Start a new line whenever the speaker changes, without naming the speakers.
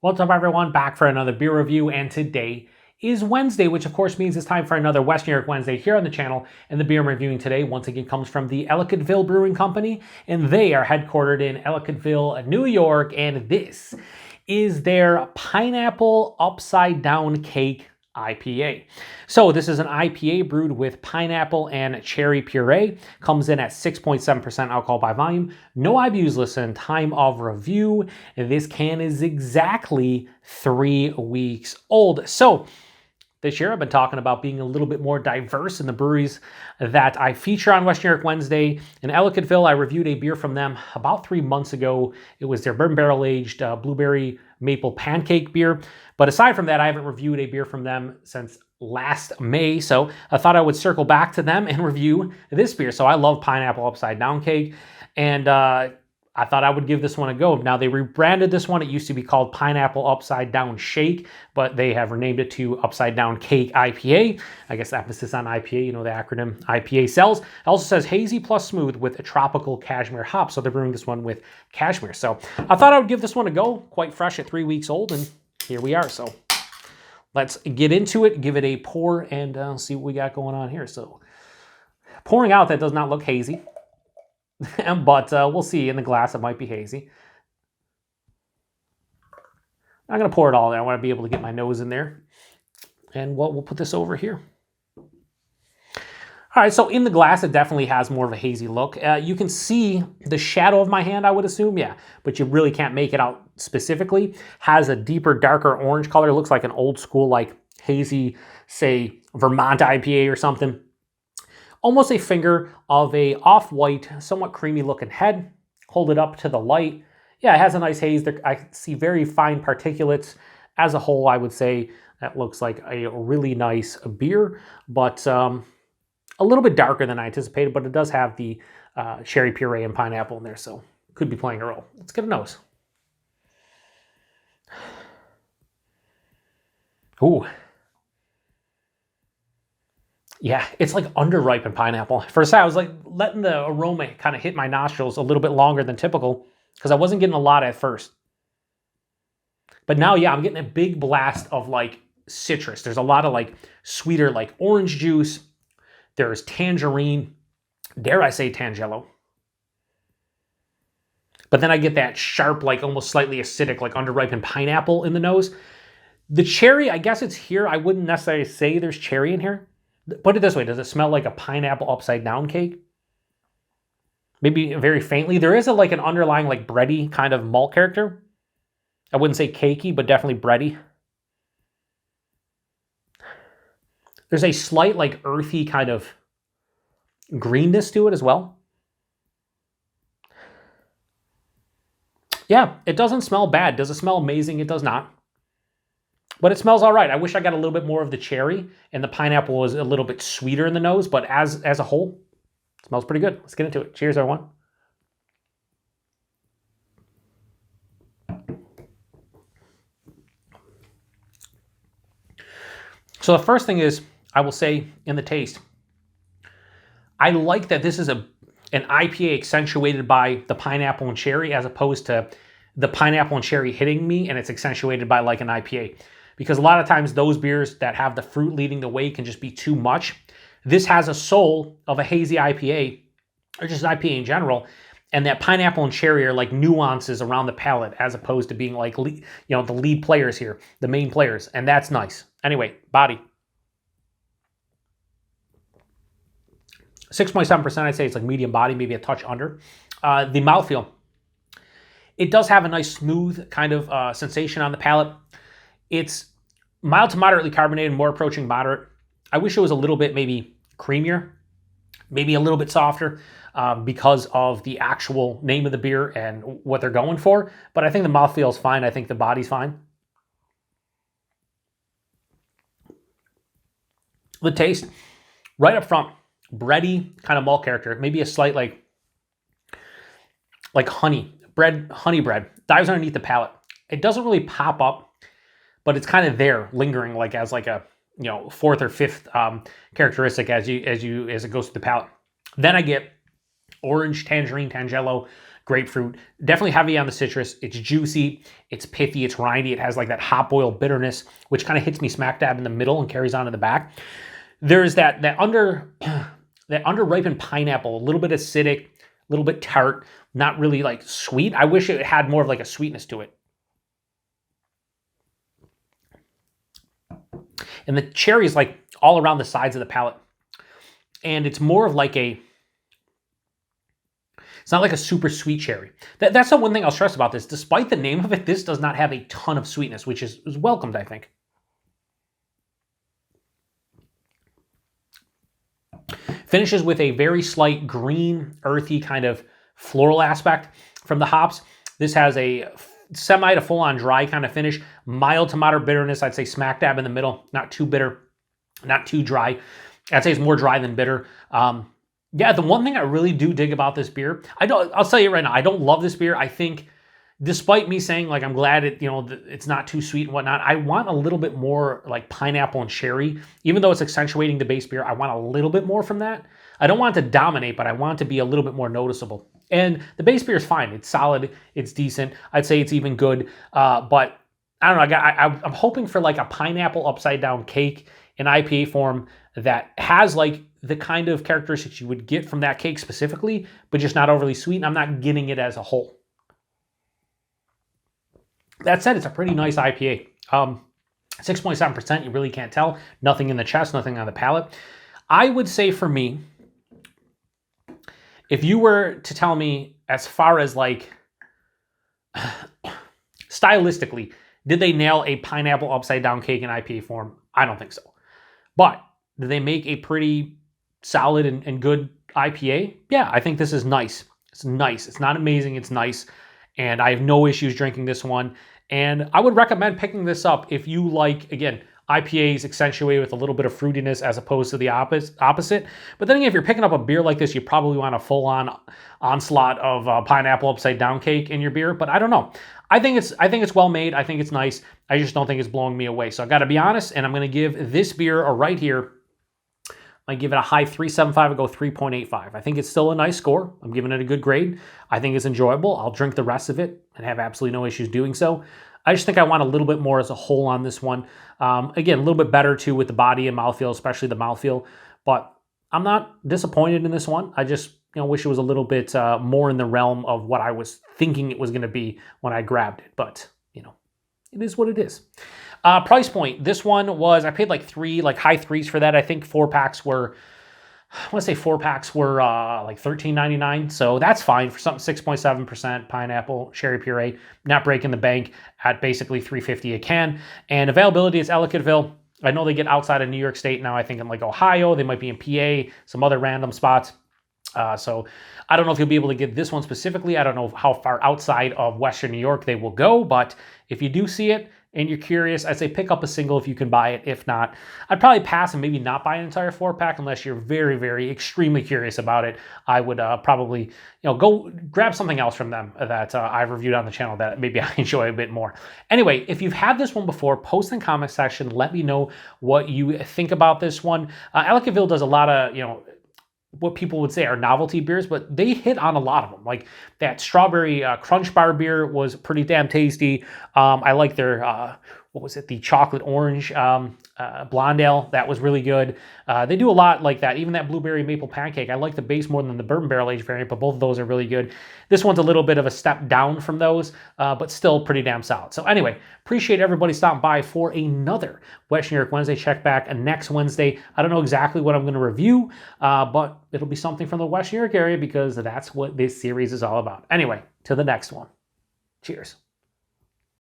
What's up, everyone? Back for another beer review, and today is Wednesday, which of course means it's time for another West New York Wednesday here on the channel. And the beer I'm reviewing today, once again, comes from the Ellicottville Brewing Company, and they are headquartered in Ellicottville, New York, and this is their Pineapple Upside Down Shake IPA. So this is an IPA brewed with pineapple and cherry puree. Comes in at 6.7% alcohol by volume. No IBUs listed. Time of review. This can is exactly 3 weeks old. So this year I've been talking about being a little bit more diverse in the breweries that I feature on West New York Wednesday. In Ellicottville, I reviewed a beer from them about 3 months ago. It was their bourbon barrel-aged blueberry maple pancake beer. But aside from that, I haven't reviewed a beer from them since last May. So I thought I would circle back to them and review this beer. So I love Pineapple Upside Down Shake. And I thought I would give this one a go. Now, they rebranded this one. It used to be called Pineapple Upside Down Shake, but they have renamed it to Upside Down Shake IPA. I guess the emphasis on IPA, you know, the acronym IPA sells. It also says hazy plus smooth with a tropical cashmere hop. So they're brewing this one with cashmere. So I thought I would give this one a go. Quite fresh at 3 weeks old, and here we are. So let's get into it, give it a pour, and see what we got going on here. So pouring out, that does not look hazy. But we'll see. In the glass, it might be hazy. I'm not going to pour it all there. I want to be able to get my nose in there. And we'll put this over here. All right, so in the glass, it definitely has more of a hazy look. You can see the shadow of my hand, I would assume, yeah. But you really can't make it out specifically. Has a deeper, darker orange color. It looks like an old school, like hazy, say, Vermont IPA or something. Almost a finger of a off-white, somewhat creamy looking head. Hold it up to the light. Yeah, it has a nice haze. I see very fine particulates. As a whole, I would say that looks like a really nice beer, but a little bit darker than I anticipated, but it does have the cherry puree and pineapple in there, so could be playing a role. Let's get a nose. Ooh. Yeah, it's like underripened pineapple. For a second, I was like letting the aroma kind of hit my nostrils a little bit longer than typical because I wasn't getting a lot at first. But now, yeah, I'm getting a big blast of like citrus. There's a lot of like sweeter like orange juice. There's tangerine. Dare I say tangelo. But then I get that sharp, like almost slightly acidic, like underripened pineapple in the nose. The cherry, I guess it's here. I wouldn't necessarily say there's cherry in here. Put it this way, does it smell like a pineapple upside down cake? Maybe very faintly. There is like an underlying like bready kind of malt character. I wouldn't say cakey, but definitely bready. There's a slight like earthy kind of greenness to it as well. Yeah, it doesn't smell bad. Does it smell amazing? It does not. But it smells all right. I wish I got a little bit more of the cherry, and the pineapple was a little bit sweeter in the nose, but as a whole, it smells pretty good. Let's get into it. Cheers, everyone. So the first thing is, I will say in the taste, I like that this is an IPA accentuated by the pineapple and cherry as opposed to the pineapple and cherry hitting me and it's accentuated by like an IPA. Because a lot of times those beers that have the fruit leading the way can just be too much. This has a soul of a hazy IPA, or just IPA in general, and that pineapple and cherry are like nuances around the palate as opposed to being like, you know, the lead players here, the main players, and that's nice. Anyway, body. 6.7%, I'd say it's like medium body, maybe a touch under. The mouthfeel. It does have a nice smooth kind of sensation on the palate. It's mild to moderately carbonated, more approaching moderate. I wish it was a little bit maybe creamier, maybe a little bit softer because of the actual name of the beer and what they're going for. But I think the mouthfeel is fine. I think the body's fine. The taste, right up front, bready kind of malt character, maybe a slight like honey bread dives underneath the palate. It doesn't really pop up, but it's kind of there lingering like as like a, you know, fourth or fifth characteristic as it goes through the palate. Then I get orange, tangerine, tangelo, grapefruit. Definitely heavy on the citrus. It's juicy, it's pithy, it's rindy. It has like that hop oil bitterness, which kind of hits me smack dab in the middle and carries on to the back. There's that underripened pineapple, a little bit acidic, a little bit tart, not really like sweet. I wish it had more of like a sweetness to it. And the cherry is like all around the sides of the palate. And it's more of like it's not like a super sweet cherry. That's the one thing I'll stress about this. Despite the name of it, this does not have a ton of sweetness, which is welcomed, I think. Finishes with a very slight green, earthy kind of floral aspect from the hops. This has a semi to full-on dry kind of finish. Mild to moderate bitterness, I'd say smack dab in the middle. Not too bitter, not too dry. I'd say it's more dry than bitter. Yeah, the one thing I really do dig about this beer, I'll tell you right now, I don't love this beer. I think, despite me saying like I'm glad it's not too sweet and whatnot, I want a little bit more like pineapple and cherry. Even though it's accentuating the base beer, I want a little bit more from that. I don't want it to dominate, but I want it to be a little bit more noticeable. And the base beer is fine. It's solid. It's decent. I'd say it's even good. But I don't know. I'm hoping for like a pineapple upside down cake in IPA form that has like the kind of characteristics you would get from that cake specifically, but just not overly sweet. And I'm not getting it as a whole. That said, it's a pretty nice IPA. 6.7%, you really can't tell. Nothing in the chest, nothing on the palate. I would say for me, if you were to tell me as far as like stylistically, did they nail a pineapple upside down cake in IPA form? I don't think so. But did they make a pretty solid and good IPA? Yeah, I think this is nice. It's nice. It's not amazing. It's nice. And I have no issues drinking this one. And I would recommend picking this up if you like, again, IPAs accentuated with a little bit of fruitiness as opposed to the opposite. But then again, if you're picking up a beer like this, you probably want a full-on onslaught of pineapple upside down cake in your beer. But I don't know. I think it's well made. I think it's nice. I just don't think it's blowing me away. So I got to be honest, and I'm going to give this beer a right here. I give it a high 3.75. I go 3.85. I think it's still a nice score. I'm giving it a good grade. I think it's enjoyable. I'll drink the rest of it and have absolutely no issues doing so. I just think I want a little bit more as a whole on this one. Again, a little bit better too with the body and mouthfeel, especially the mouthfeel. But I'm not disappointed in this one. I just wish it was a little bit more in the realm of what I was thinking it was going to be when I grabbed it. But it is what it is. Price point. This one was, I paid like high threes for that. I think 4-packs were, I want to say 4-packs were like $13.99. So that's fine for something 6.7% pineapple cherry puree, not breaking the bank at basically $3.50 a can. And availability is Ellicottville. I know they get outside of New York State now. I think in like Ohio, they might be in PA, some other random spots. So I don't know if you'll be able to get this one specifically. I don't know how far outside of Western New York they will go, but if you do see it and you're curious, I'd say pick up a single if you can buy it. If not, I'd probably pass and maybe not buy an entire 4-pack unless you're very, very extremely curious about it. I would probably, go grab something else from them that I've reviewed on the channel that maybe I enjoy a bit more. Anyway, if you've had this one before, post in the comment section. Let me know what you think about this one. Ellicottville does a lot of, what people would say are novelty beers, but they hit on a lot of them. Like that strawberry crunch bar beer was pretty damn tasty. I like their, the chocolate orange blonde ale. That was really good. They do a lot like that. Even that blueberry maple pancake. I like the base more than the bourbon barrel aged variant, but both of those are really good. This one's a little bit of a step down from those, but still pretty damn solid. So anyway, appreciate everybody stopping by for another West New York Wednesday. Check back next Wednesday. I don't know exactly what I'm going to review, but it'll be something from the West New York area because that's what this series is all about. Anyway, to the next one. Cheers.